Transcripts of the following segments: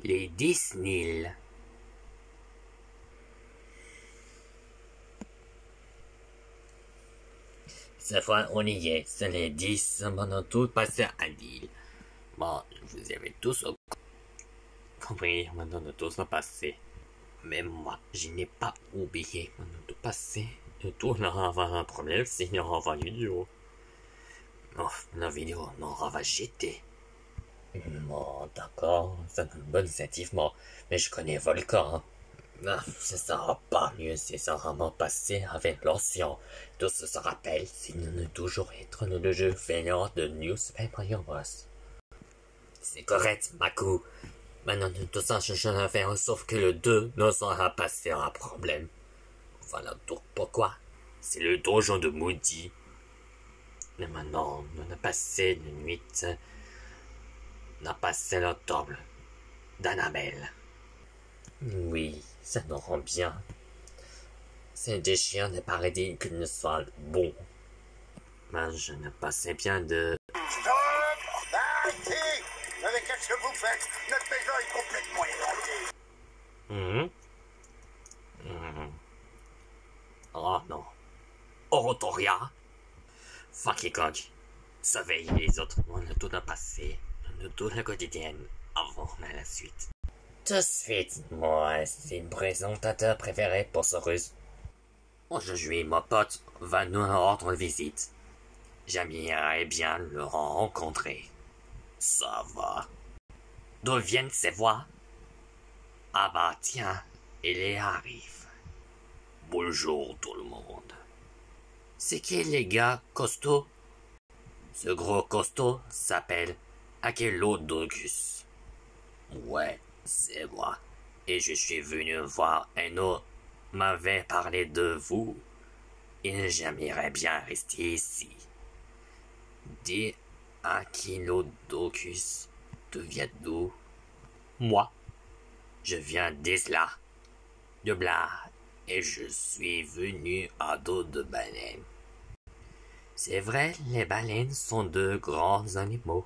Les 10 Nils. Cette fois, on y est. C'est les 10. On a tous passé à Nil. Bon, vous avez tous compris. Maintenant, on a tous passé. Mais moi, je n'ai pas oublié. On a tout passé. Et tout, on va avoir un problème si on va une vidéo. Oh, la vidéo, on va jeter. Bon, d'accord, c'est une bonne initiative, mais je connais Volcan. Ah, ça sera pas mieux si ça vraiment passé avec l'ancien. Tous se rappellent si nous ne toujours être le jeu fainéant de New Super Mario Bros. C'est correct, Maku. Maintenant, nous tous en cherchons à faire, sauf que le 2 ne sera passé un problème. Voilà donc pourquoi. C'est le donjon de Moody. Mais maintenant, on a passé une nuit. On a passé le temple d'Annabelle. Oui, ça nous rend bien. C'est des chiens de paradis qui ne soient bons. Mais je ne passais bien de... Stop! Arrêtez! Avec qu'est-ce que vous faites? Notre maison est complètement éradiée. Oh non. Orotoria. Funky Kong. Surveille les autres. On a tout à passer. On a tout la quotidienne. Avant la suite. Tout de suite, moi, c'est le présentateur préféré pour ce russe. Aujourd'hui, mon pote va nous rendre visite. J'aimerais bien le rencontrer. Ça va. D'où viennent ces voix? Ah bah tiens, il y arrive. Bonjour tout le monde. C'est qui les gars costauds? Ce gros costaud s'appelle Akelodocus. Ouais, c'est moi. Et je suis venu voir un autre m'avait parlé de vous. Et j'aimerais bien rester ici. Dis Akelodocus, tu viens d'où? Moi, je viens d'Isla, de Bla, et je suis venu à dos de baleine. C'est vrai, les baleines sont de grands animaux.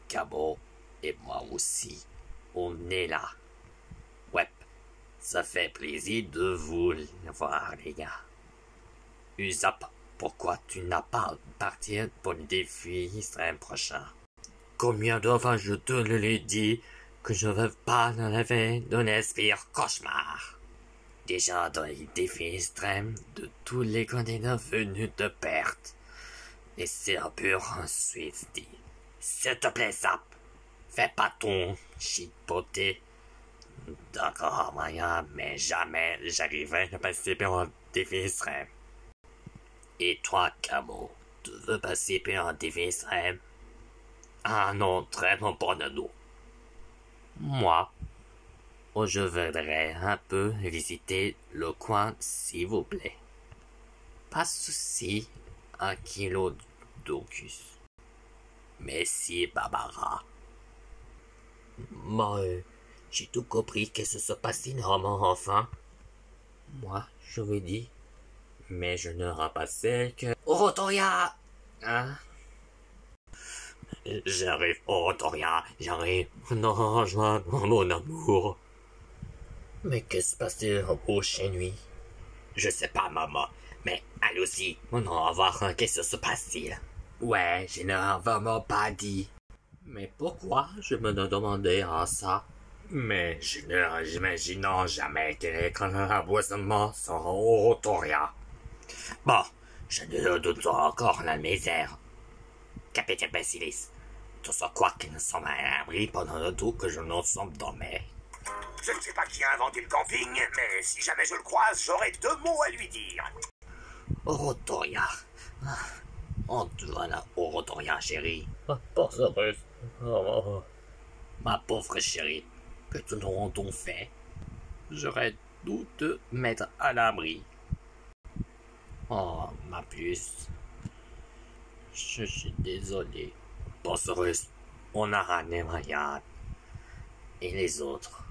Cabo et moi aussi, on est là. Ouais, ça fait plaisir de vous voir, les gars. Usopp, pourquoi tu n'as pas parti pour le défi extrême prochain? Combien de fois je te l'ai dit que je ne veux pas enlever d'un esprit cauchemar? Déjà dans les défis extrêmes de tous les candidats venus de perte. Et c'est un pur ensuite dit. S'il te plaît, Zap, fais pas ton chipoté. D'accord, Maya, mais jamais j'arriverai à participer en défi extrême. Et toi, Camo, tu veux participer en défi extrême? Ah non, très bon pour nous. Moi, je voudrais un peu visiter le coin, s'il vous plaît. Pas de souci, Akelodocus. Merci, Barbara. Moi, j'ai tout compris que ce se passait normalement enfin. Moi, je vous dis, mais je ne rapassais que... Orotoria! Hein? J'arrive, Orotoria, j'arrive. Non, rejoins mon amour. Mais que se passe-t-il au prochaine nuit? Je sais pas, maman, mais elle aussi, on va voir qu'est-ce qui se passe-t-il. Ouais, je n'ai vraiment pas dit. Mais pourquoi je me demandais à ça? Mais je ne j'imagine jamais que les aboisements sont Orotoria. Bon, je ne doute pas encore la misère. Capitaine Basilis, tout ce quoi que nous sommes à l'abri pendant le tout que je nous sommes dormés. Je ne sais pas qui a inventé le camping, mais si jamais je le croise, j'aurai 2 mots à lui dire. Orotoria. Oh, voilà, Orotoria, chérie. Pour ce russe. Oh, ma pauvre chérie, que tu nous t'ont fait? J'aurais dû te mettre à l'abri. Oh, ma puce. Je suis désolé. Pour ce russe, on a ramené Maya. Et les autres.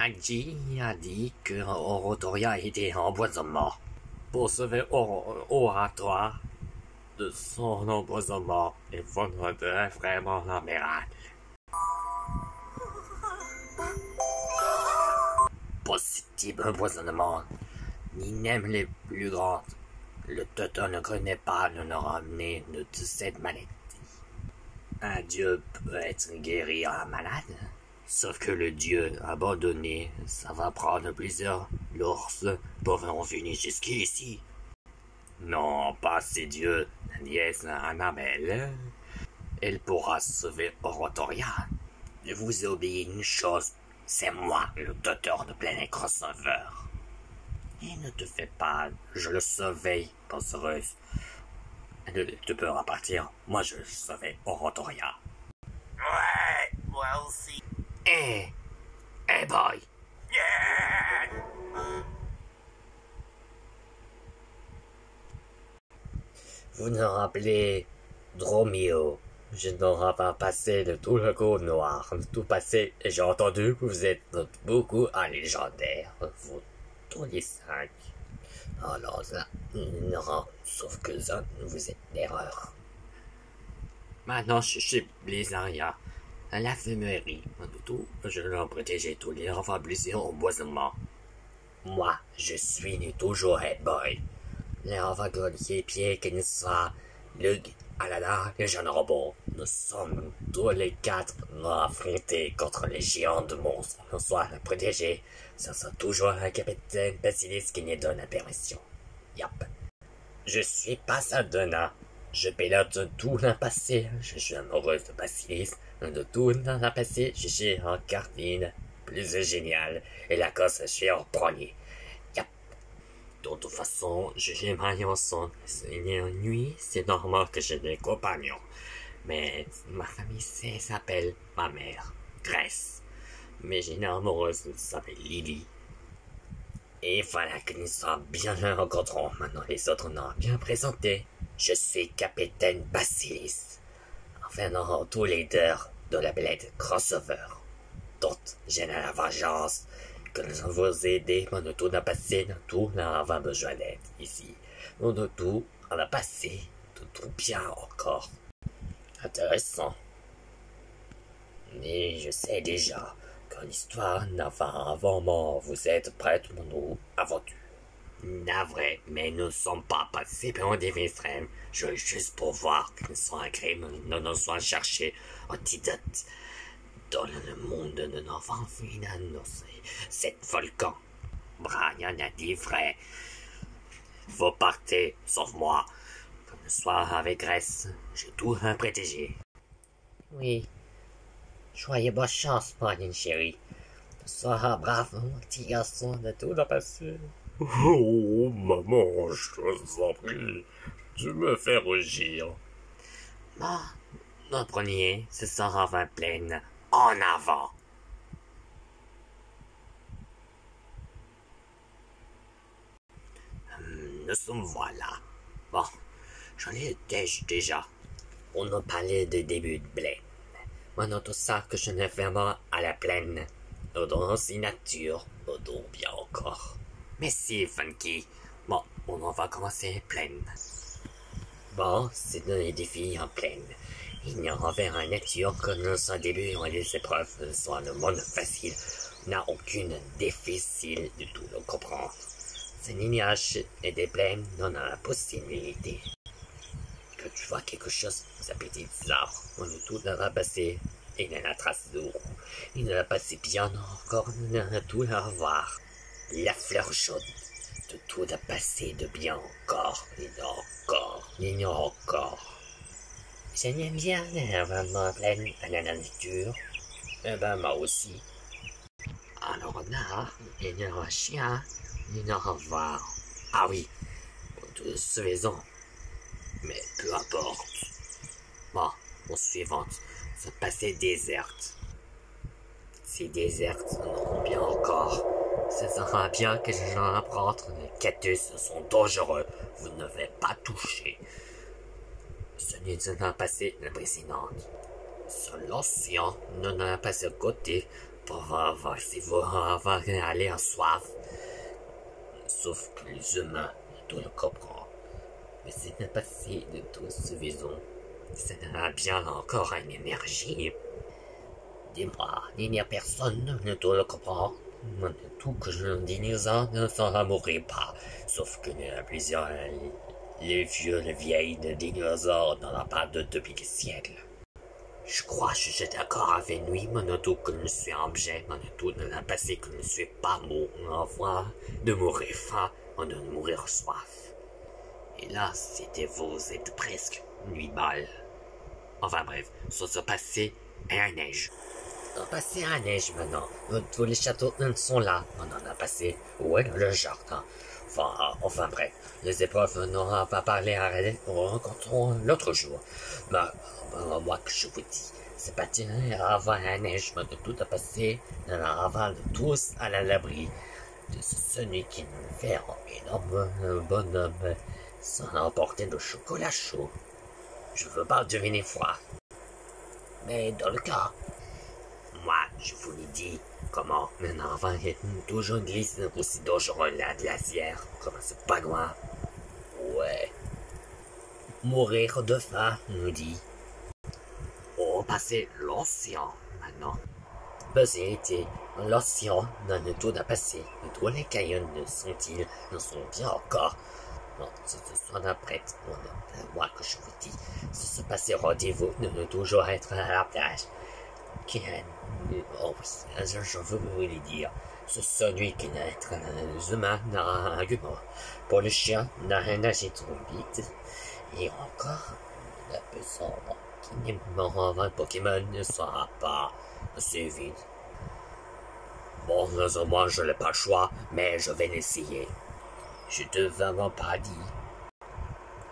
Agji a dit que Orotoria était en empoisonnement. Pour sauver Oratoire de son empoisonnement, il faudrait vraiment la miracle. possible empoisonnement, ni même les plus grandes. Le docteur ne connaît pas le nom ramené de cette maladie. Un dieu peut être guéri à un malade, sauf que le dieu abandonné, ça va prendre plusieurs l'ours pour en venir jusqu'ici. Non, pas ces dieux, la nièce Annabelle. Elle pourra sauver Oratoria. Je vous ai oublié une chose, c'est moi, le docteur de Planet Crossover. Et ne te fais pas, je le surveille, penseuse. Tu peux repartir, moi je sauve Oratoria. Ouais, moi aussi. Hey boy! Yeah! Vous nous rappelez Dromio. Je n'aurai pas passé de tout le cours noir, de tout passé, et j'ai entendu que vous êtes beaucoup un légendaire, vous tous les 5. Alors là, non, sauf que ça, vous êtes l'erreur. Maintenant, je suis chez Blizaria, à l'infirmerie, tout, je dois protéger tous les enfants blessés au empoisonnement. Moi, je suis toujours head boy. Les enfants les pieds qui ne soient Lug, Alana et jeune robot. Nous sommes tous les 4 affrontés contre les géants de monstres. Nous sommes protégés. Ce sera toujours un capitaine Basilis qui nous donne la permission. Yep. Je suis pas Sadona. Je pilote tout le passé. Je suis amoureuse de Basilis. De tout le passé, je suis en cartine. Plus génial. Et la course, je suis en premier. De toute façon, j'ai marié ensemble. Une nuit, c'est normal que j'ai des compagnons. Mais ma famille s'appelle ma mère, Grèce. Mais j'ai une amoureuse qui s'appelle Lily. Et voilà que nous sommes bien rencontrés. Maintenant, les autres n'ont bien présenté. Je suis capitaine Basilis. Enfin, non, tous les deux de la planète Crossover. Donc, j'ai la vengeance. Que nous vous aider, mais tout n'a passé, tout n'a pas besoin d'aide ici. De tout, on a passé, de tout bien encore. Intéressant. Mais je sais déjà que l'histoire n'a pas avant mort. Vous êtes prêts pour nous aventure. Navré, mais nous ne sommes pas passés par des extrêmes. Je veux juste pour voir que nous sommes agréés, nous nous sommes cherchés antidote. Dans le monde de nos enfants finalement, c'est volcan. Brian a dit vrai. Vous partez, sauf moi. Comme le soir avec Grèce, j'ai tout à protéger. Oui. Joyeux bonne chance, Brian chérie. Sois brave, mon petit garçon, de tout le passé. Oh, maman, je t'en prie. Tu me fais rougir. Bon, notre premier, ce sera 20 pleine. En avant. Nous sommes voilà. Bon, j'en ai déjà. On a parlé de début de blé. Maintenant tout ça que je ne fais pas à la plaine. Nous donnons si nature, nous donnons bien encore. Merci, Funky. Bon, on va commencer plaine. Bon, c'est dans les défis en plaine. Il n'y aura vers la nature que dans un début et les épreuves soit le monde facile. N'a aucune difficile du tout de comprendre. Ce lignage et des plaines donnent la possibilité que tu vois quelque chose, ça peut être bizarre. On est tout dans la passé, et dans la trace de roue. Il ne l'a passé bien encore, on a tout à voir. La fleur chaude, de tout à passer de bien encore, et encore, et encore. J'aime bien vraiment pleine à la nature. Eh ben, moi aussi. Alors là, il y aura un chien, il y aura un voir. Ah oui, de ce maison. Mais peu importe. Bon, au suivante, ce passé déserte. Ces désertes n'auront bien encore. Ce sera bien que je j'en apprendre. Les cactus sont dangereux. Vous ne devez pas toucher. Ce n'est pas passé la précédente. Sur l'océan, nous n'avons pas passé à côté pour voir si vous allez aller en soif. Sauf que les humains, tout le comprend. Mais c'est pas passé de tout ce maison. Ça n'a bien encore une énergie. Dis-moi, il n'y a personne, ne tout le comprend. Tout que le dinosaure ne s'en mourrait pas. Sauf que plusieurs, les vieux, les vieilles dinosaures n'en ont pas depuis des siècles. Je crois que je suis d'accord avec lui, tout que je suis objet, tout dans le passé que je ne suis pas mort, en voie de mourir faim, de mourir soif. Et là, c'était vous êtes presque nuit balle. Enfin bref, ça se passait à la neige. On a passé à la neige maintenant. Tous les châteaux sont là. On en a passé, ouais, dans le jardin. Enfin bref, les épreuves, on va parler à rencontrons l'autre jour. Moi que je vous dis, c'est parti avant la neige, tout a passé, on a tous à l'abri de celui qui nous fait un énorme bonhomme sans emporter de chocolat chaud. Je veux pas deviner froid. Mais dans le cas, moi, je vous l'ai dit, comment un enfant est toujours glisse aussi dangereux la glacière, comment c'est pas loin. Ouais. Mourir de faim, nous dit. On va passer l'océan, maintenant. C'était l'océan dans le tout à passer. Tous les cailloux ne sont bien encore. Non, ce sont prêtes. Moi que je vous dis, ce se passait rendez-vous de toujours être à la plage. Oh oui, je veux vous le dire. C'est celui qui n'a être humain n'a un argument. Pour le chien, n'a rien agi trop vite. Et encore, la personne qui n'est mort un Pokémon ne sera pas assez vite. Bon, moi je n'ai pas le choix, mais je vais l'essayer. Je te vraiment pas dit.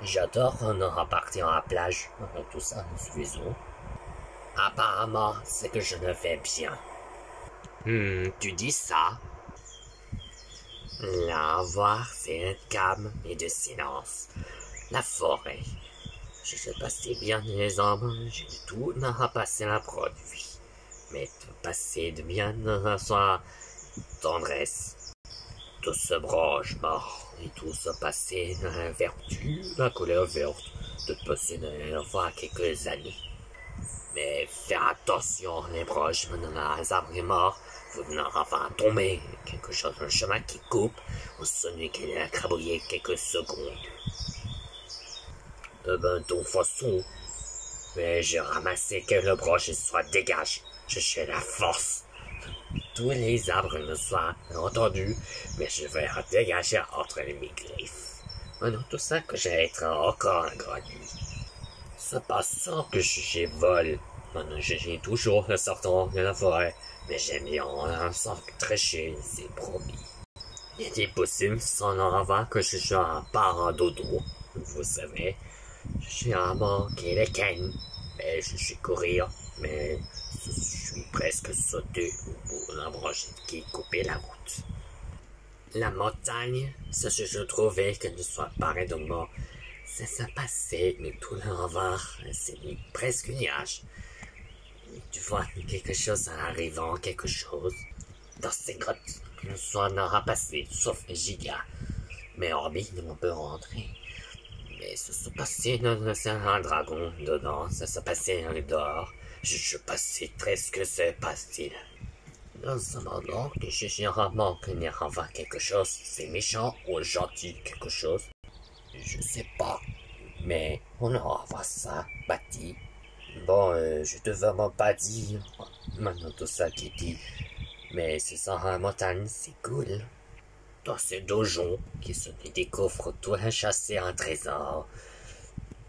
J'adore en repartir à la plage. Tout ça, nous suivons. Apparemment, c'est que je ne fais bien. Tu dis ça? Là, voir, c'est un calme et de silence. La forêt. Je sais passer bien les arbres, j'ai tout n'a pas passé un produit. Mais tout passer de bien dans sa tendresse. Tout se branche mort, et tout se passait dans la vertu, la couleur verte, de passer dans la voie quelques années. Mais faire attention, les branches dans les arbres morts, vous n'en enfin tomber, quelque chose dans le chemin qui coupe, ou celui qui a crabouillé quelques secondes. De toute façon, mais j'ai ramassé que le branche soit dégage, je suis la force. Tous les arbres ne soient entendus, mais je vais en dégager entre mes griffes. Maintenant, tout ça que j'ai être encore un grand nuit. C'est pas ça que je vole. Maintenant, j'ai toujours le sortant de la forêt, mais j'aime bien un sang tréché, c'est promis. Il est possible sans en avoir que je sois un parent dodo. Vous savez, je suis à manquer les cannes, mais je suis courir, mais je suis presque sauté au bout d'un branche qui coupait la route. La montagne, ce que je trouvais que ne soit pareil de moi, ça s'est passé, mais tout l'envers, c'est presque un nuage. Tu vois quelque chose en arrivant, quelque chose dans ces grottes, ne soit n'aura passé, sauf les gigas. Mais hormis, on peut rentrer. Mais ça se passait dans un dragon dedans, ça se passait dehors. Je passais presque c'est facile. Dans ce moment que je rarement qu'il y a enfin quelque chose, c'est méchant ou gentil quelque chose. Je sais pas, mais on aura voir ça, bâti. Bon, je te vraiment pas dire maintenant tout ça qui dit, mais c'est ça la montagne, c'est cool. Dans ce donjon qui se découvre tout un chasser un trésor.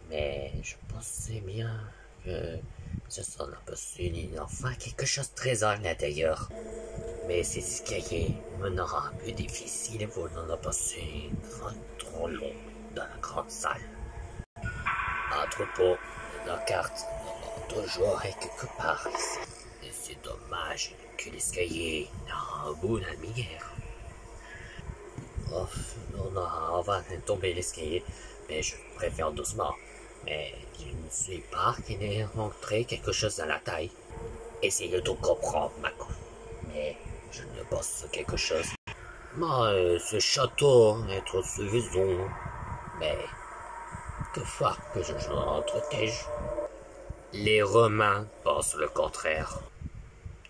Mais je pensais bien que ce sera possible enfin quelque chose de trésor à l'intérieur. Mais ces escaliers me aura un peu difficile pour n'en passer trop long dans la grande salle. Un troupeau, la carte, toujours est quelque part ici. Et c'est dommage que l'escalier n'a un bout de la lumière. On va tomber l'escalier, mais je préfère doucement. Mais je ne sais pas qu'il est rentré quelque chose dans la taille. Essayez de comprendre, Mako. Mais je ne pense quelque chose. Moi, ce château est trop suffisant. Mais que fois que je l'entretège. Les Romains pensent le contraire.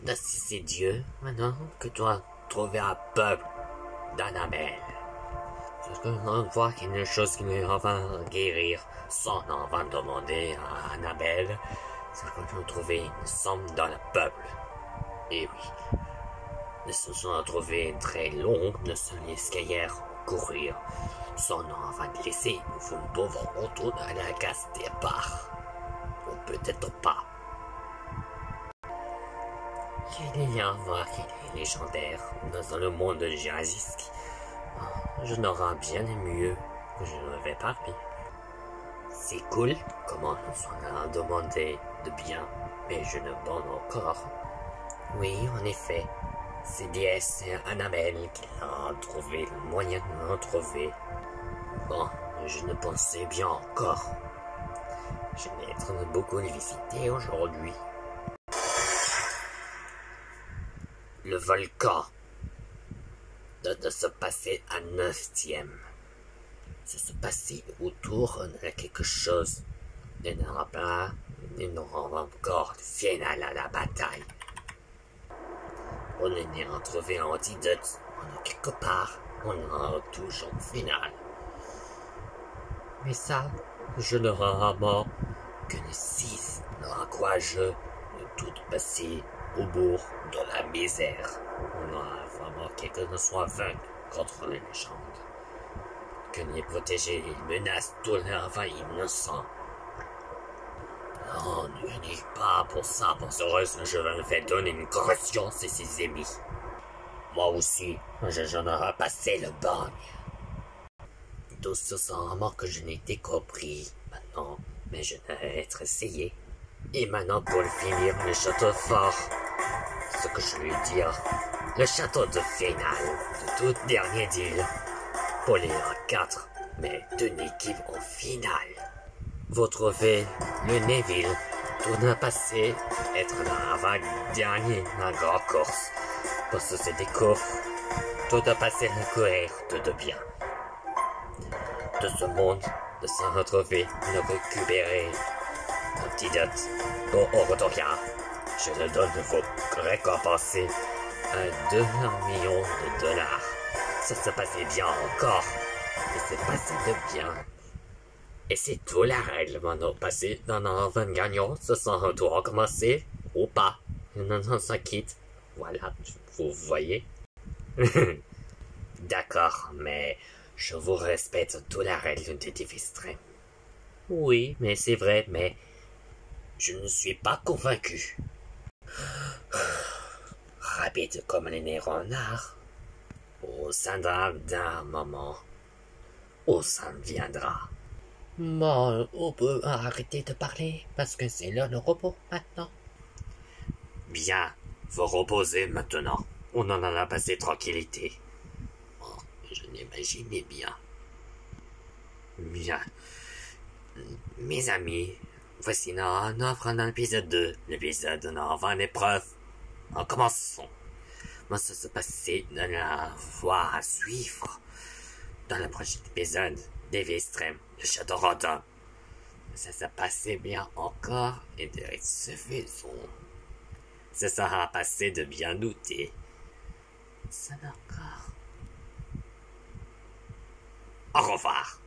Si c'est Dieu, maintenant, que toi retrouvé un peuple d'Annabelle. Parce qu'on voit qu'il y a une chose qui nous va guérir sans en va demander à Annabelle, c'est qu'on a trouvé une somme dans le peuple. Et oui, nous se sont trouvés très longs, nous sommes escaliers courir. Sans en va laisser, nous ne pouvons retourner à la case départ. Ou peut-être pas. Il y a un voix qui est légendaire dans le monde de Jurassic. Je n'aurais bien mieux que je ne vais parler. C'est cool comment on a demandé de bien, mais je ne bande encore. Oui, en effet, c'est DS et Annabelle qui a trouvé le moyen de me retrouver. Bon, je ne pensais bien encore. Je vais être beaucoup visité aujourd'hui. Le volcan doit se passer à 9e. Ça se passait autour de quelque chose. Il n'aura pas, il n'aura encore le final à la bataille. On est retrouvé un antidote. On est quelque part. On a toujours le final. Mais ça, je ne rends mort que le 6 n'aura courageux de tout passer au bout de la misère. On a vraiment quelque ne soit vaincu contre les méchants. Que les protéger et menace tous les enfants innocents. Non, ne dis pas pour ça, pour ce reste, je vais me faire donner une conscience et ses ennemis. Moi aussi, j'en aurai passé le bagne. Tout ce sentiment que je n'ai été compris maintenant, mais je vais être essayé. Et maintenant, pour finir, le château fort, ce que je veux dire, le château de finale, de toute dernière deal, pour les 4, mais d'une équipe en finale. Vous trouvez le Neville, tout a passé, être l'avant-dernier dans la grande course, parce que c'est des coffres, tout a passé la courir de bien. De ce monde, de se retrouver, de récupérer l'antidote pour Orotoria. Je le donne de vous récompenser à 2 millions de dollars. Ça se passait bien encore, et c'est passé de bien. Et c'est tout la règle maintenant passé dans un 20 gagnants, ce sont retour recommencer ou pas. On s'en quitte. Voilà, vous voyez. D'accord, mais je vous respecte toute la règle de Divistrem. Oui, mais c'est vrai, mais je ne suis pas convaincu. Rapide comme les néronards. Oh, ça d'un moment. Oh, ça me viendra. Bon, on peut arrêter de parler, parce que c'est l'heure de repos maintenant. Bien, vous reposez maintenant. On en a passé tranquillité. Oh, je l'imaginais bien. Bien. Mes amis, voici un offre dans l'épisode 2. L'épisode 9 en épreuve. En commençons. Moi, ça se passait dans la voie à suivre. Dans le prochain épisode, Divistrem, le château Rodin. Ça s'est passé bien encore et de ce faisons. Ça sera passé de bien douter. Ça encore. Au revoir.